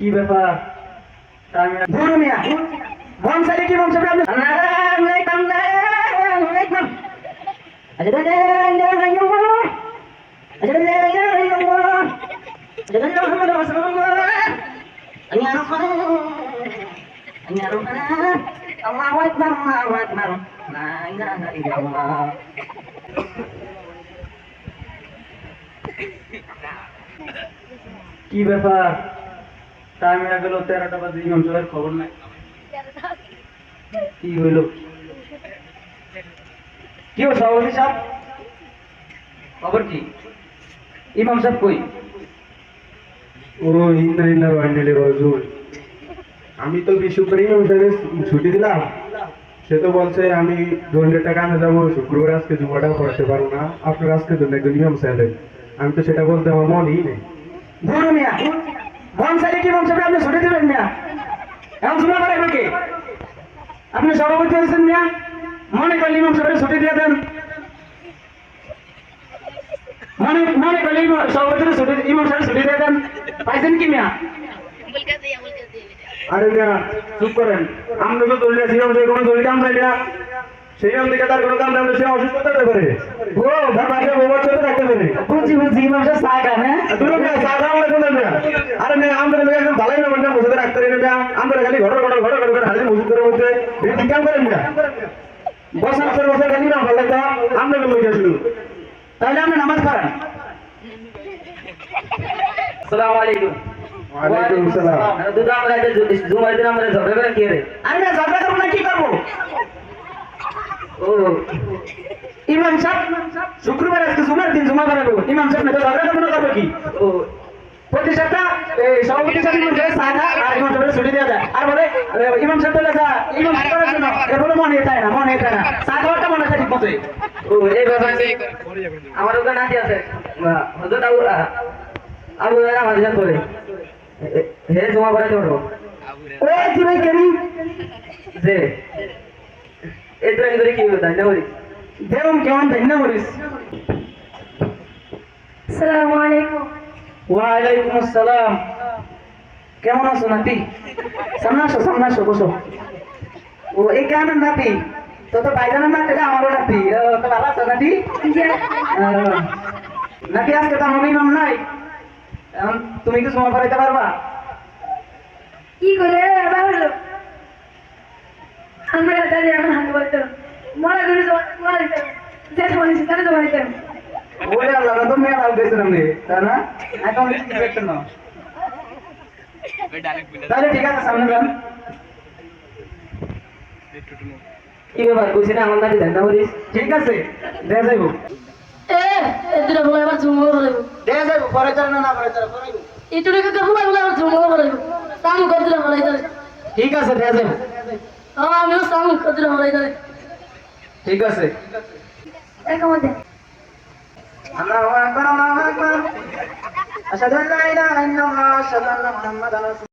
কি ব্যাপার ধরো মিয়া বম সাইডে কি বম সাইডে আপনি কি ব্যাপার টাইম হয়ে গেল 13টা বাজে ইমাম সাহেবের খবর নাই কি হইল কি ও সভাপতি সাহেব খবর কি ইমাম সাহেব কই ও ইন্দ্রিল্লাহ ওয়ান্ডিলি রজুল আমি তো বিশু করে ইমাম সাহেবের ছুটি দিলাম। সে তো বলছে আমি ধরনের কামে যাবো, শুক্রবার আজকে জুমাটা পড়াতে পারবো না, আপনার আজকে ধরনের একজন ইমাম সাহেব। আমি তো সেটা বলতে আমার মনই নেই। ধরো মিয়া বম সাইডে কি বম সাহেব আপনি ছুটি দিবেন মিয়া এখন জুমা করাইবে কে আপনি সভাপতি হয়েছেন মিয়া মনে করলে ইমাম সাহেবের ছুটি দিয়ে দেন মনে করলে সভাপতির ছুটি ইমাম সাহেবের ছুটি দিয়ে দেন পাইছেন কি মিয়া আরে মিয়া চুপ করেন, আমরা তো দলিল ইমাম সাহেব কোনো দলিল কাম নাই না, সেই ইমাম থেকে তার কোনো কাম নাই, সে অসুস্থ হতে পারে, ও বাবাকে বাবার সাথে রাখতে পারে। বুঝি ইমাম সাহেব চা খান হ্যাঁ তুমি চা খাওয়া লাগে না মিয়া? আরে মিয়া আমরা একদম ভালোই না মানে মসজিদে রাখতে পারি না, আমরা খালি ঘর করে হাজির মসজিদের মধ্যে ঠিক কাম করেন মিয়া। বছর খালি না ভালো লাগতো, আমরা লোক আসলো তাহলে আপনি নামাজ পড়েন আসসালামু আলাইকুম ওয়ালাইকুম আসসালাম। দুটো আমরা জুমার দিন আমরা ঝগড়া করে কি রে আরে না ঝগড়া করবো না কি করবো ও ইমাম সাহেব শুক্রবার আজকে জুমার দিন জুমা করাবো ইমাম সাহেব না তো ঝগড়া করবো না করবো কি ও প্রতি সপ্তাহ সভাপতি সাহেব ইমাম সাহেব সাদা আর ইমাম সাহেবের ছুটি দেওয়া যায় আর বলে ইমাম সাহেব বলে যা ইমাম সাহেব করার জন্য এগুলো মনে চায় না চা খাওয়াটা মনে চায় ঠিক মতো ও এই ব্যাপার আমার ওখানে নাতি আছে হজরত আবু আমাদের সাথে বলে হে জমা করাতে পারবো ও কি ভাই কেন যে এটা ধরে কি হতো না বলি দেবম কেমন তাই না বলিস আসসালামু আলাইকুম। ওয়ালাইকুম আসসালাম কেমন আছো নাতি সামনে আসো বসো ও এই কেমন নাতি তো ভাইজানের নাতি এটা আমারও নাতি তো ভালো আছো নাতি নাতি আজকে তো আমার ইমাম নাই এখন তুমি কি জমা করাইতে পারবা কি করে আবার হলো আমরা দাঁড়িয়ে আমার হাতে বলতাম মরা করে জমা দিতাম যেটা বলেছি তাহলে জমা দিতাম ওরে আল্লাহ তো মেয়ে লাভ গেছিলাম রে তাই না এখন কি দেখছেন না তাহলে ঠিক আছে সামনে যান কি ব্যাপার কইছি না আমার নাতি দেন না বলিস ঠিক আছে দেয়া যাইব এদের বলে আবার জমা বলাইব দেয়া যাইব পরে চল না পরে চল পরে এটু রেখে কাপড় বলে আবার জমা বলাইব সামু করে দিলে বলাই তাহলে ঠিক আছে দেয়া যাইব আমিও সামু করে দিলে বলাই তাহলে ঠিক আছে এক আমাদের আল্লাহু আকবার আশহাদু আল্লা ইলাহা ইল্লাল্লাহ আশহাদু আন্না মুহাম্মাদান রাসূলুল্লাহ